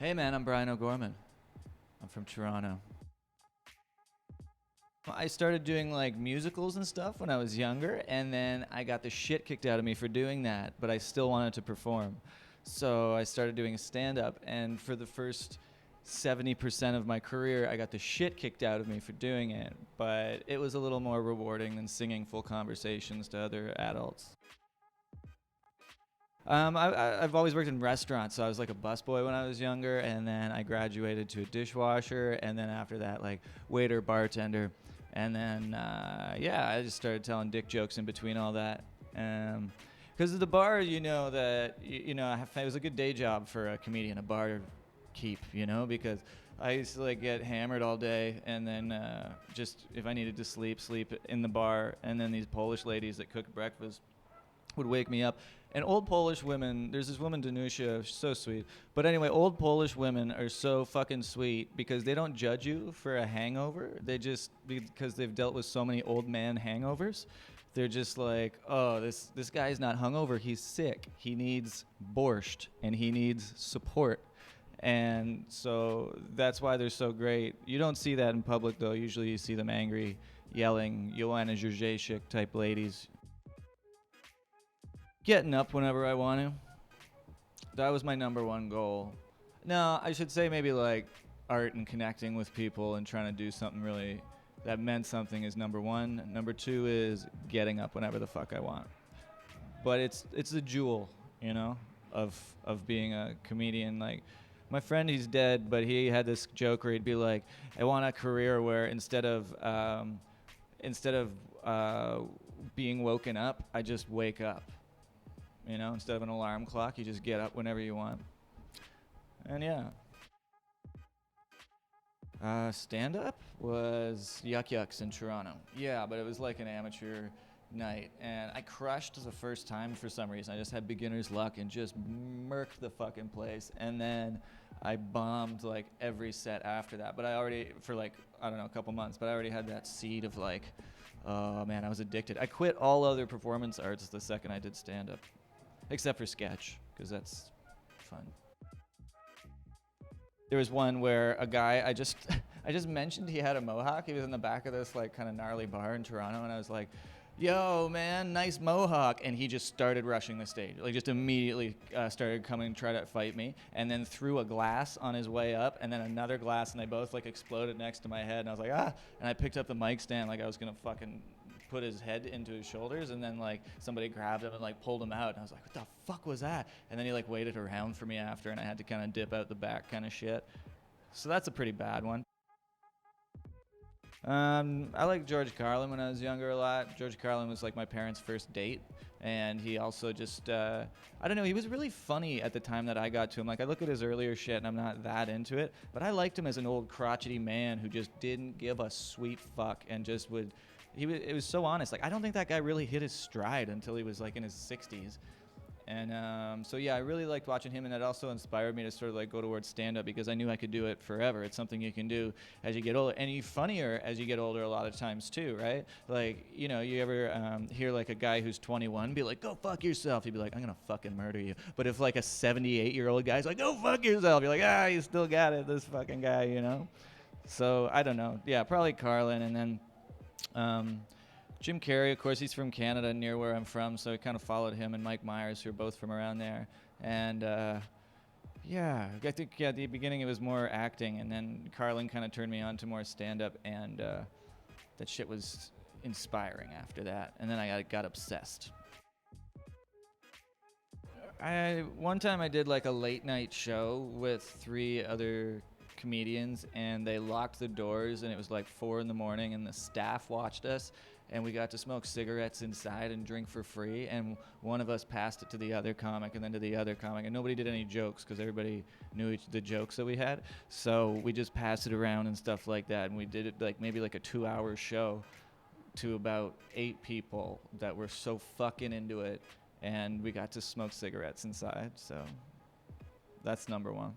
Hey man, I'm Bryan O'Gorman. I'm from Toronto. I started doing like musicals and stuff when I was younger, and then I got the shit kicked out of me for doing that, but I still wanted to perform. So I started doing stand up, and for the first 70% of my career, I got the shit kicked out of me for doing it, but it was a little more rewarding than singing full conversations to other adults. I've always worked in restaurants, so I was like a busboy when I was younger, and then I graduated to a dishwasher, and then after that, like waiter, bartender, and then yeah, I just started telling dick jokes in between all that. Because at the bar, it was a good day job for a comedian, a bar keep, because I used to like get hammered all day, and then just if I needed to sleep in the bar, and then these Polish ladies that cook breakfast would wake me up. And old Polish women, there's this woman, Danusia, she's so sweet. But anyway, old Polish women are so fucking sweet because they don't judge you for a hangover. They just, because they've dealt with so many old man hangovers, they're just like, oh, this guy's not hungover, he's sick. He needs borscht and he needs support. And so that's why they're so great. You don't see that in public though. Usually you see them angry, yelling, Joanna Jurjacek type ladies. Getting up whenever I want to. That was my number one goal. No, I should say maybe like art and connecting with people and trying to do something really that meant something is number one. Number two is getting up whenever the fuck I want. But it's the jewel, of being a comedian. Like my friend, he's dead, but he had this joke where he'd be like, I want a career where instead of being woken up, I just wake up. Instead of an alarm clock, you just get up whenever you want. And yeah. Stand up was Yuck Yucks in Toronto. Yeah, but it was like an amateur night. And I crushed the first time for some reason. I just had beginner's luck and just murked the fucking place. And then I bombed like every set after that. But I already, for like, I don't know, a couple months, but I already had that seed of like, oh man, I was addicted. I quit all other performance arts the second I did stand up. Except for sketch, because that's fun. There was one where a guy, I just mentioned he had a mohawk. He was in the back of this like kind of gnarly bar in Toronto, and I was like, yo, man, nice mohawk. And he just started rushing the stage. Like just immediately started coming to try to fight me, and then threw a glass on his way up, and then another glass, and they both like exploded next to my head. And I was like, ah. And I picked up the mic stand like I was going to fucking put his head into his shoulders, and then like somebody grabbed him and like pulled him out, and I was like, what the fuck was that? And then he like waited around for me after, and I had to kind of dip out the back kind of shit. So that's a pretty bad one. I liked George Carlin when I was younger a lot. George Carlin was like my parents' first date, and he also just, I don't know, he was really funny at the time that I got to him. Like, I look at his earlier shit, and I'm not that into it, but I liked him as an old crotchety man who just didn't give a sweet fuck and just would, it was so honest. Like, I don't think that guy really hit his stride until he was like in his 60s. And so yeah, I really liked watching him, and that also inspired me to sort of like go towards stand-up because I knew I could do it forever. It's something you can do as you get older, and you're funnier as you get older a lot of times too, right? Like, you ever hear like a guy who's 21 be like, go fuck yourself? He'd be like, I'm gonna fucking murder you. But if like a 78-year-old guy's like, go fuck yourself, you're like, ah, you still got it, this fucking guy. So I don't know. Yeah, probably Carlin, and then Jim Carrey, of course, he's from Canada, near where I'm from, so I kind of followed him and Mike Myers, who are both from around there. And yeah, I think at the beginning it was more acting, and then Carlin kind of turned me on to more stand-up, and that shit was inspiring after that. And then I got obsessed. One time I did like a late night show with 3 other comedians, and they locked the doors, and it was like 4 in the morning, and the staff watched us, and we got to smoke cigarettes inside and drink for free, and one of us passed it to the other comic and then to the other comic, and nobody did any jokes because everybody knew the jokes that we had, so we just passed it around and stuff like that, and we did it like maybe like a 2-hour show to about 8 people that were so fucking into it, and we got to smoke cigarettes inside, so that's number one.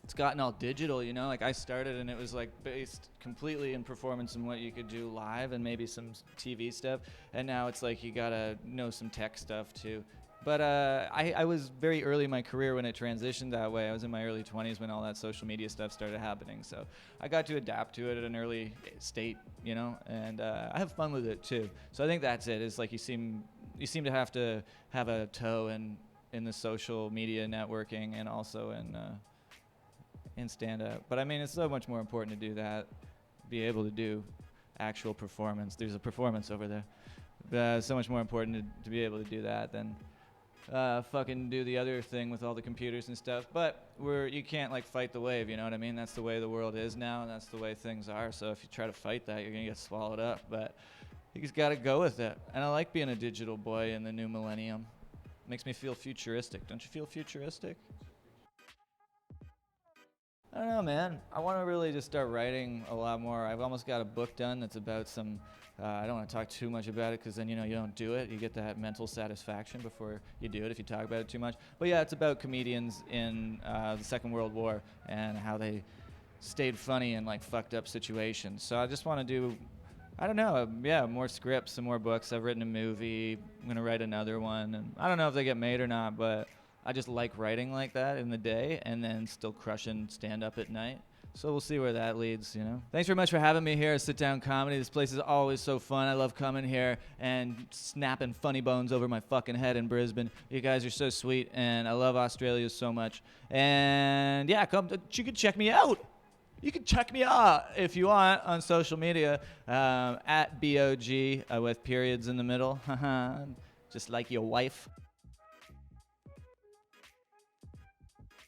It's gotten all digital, like I started and it was like based completely in performance and what you could do live and maybe some TV stuff, and now it's like you gotta know some tech stuff too. But I was very early in my career when it transitioned that way. I was in my early 20s when all that social media stuff started happening. So I got to adapt to it at an early state, you know, and I have fun with it too. So I think that's it. It's like you seem to have a toe in the social media networking and also in stand-up. But I mean, it's so much more important to do that, be able to do actual performance. There's a performance over there. So much more important to be able to do that than fucking do the other thing with all the computers and stuff. But you can't like fight the wave, you know what I mean? That's the way the world is now, and that's the way things are. So if you try to fight that, you're gonna get swallowed up. But you just gotta go with it. And I like being a digital boy in the new millennium. Makes me feel futuristic. Don't you feel futuristic? I don't know, man. I want to really just start writing a lot more. I've almost got a book done that's about some. I don't want to talk too much about it because then, you know, you don't do it. You get that mental satisfaction before you do it if you talk about it too much. But yeah, it's about comedians in the Second World War and how they stayed funny in like fucked up situations. So I just want to do, I don't know, more scripts and more books. I've written a movie. I'm gonna write another one, and I don't know if they get made or not, but I just like writing like that in the day and then still crushing stand-up at night. So we'll see where that leads, you know. Thanks very much for having me here at Sit Down Comedy. This place is always so fun. I love coming here and snapping funny bones over my fucking head in Brisbane. You guys are so sweet, and I love Australia so much. And yeah, you can check me out. You can check me out if you want on social media at BOG with periods in the middle, just like your wife.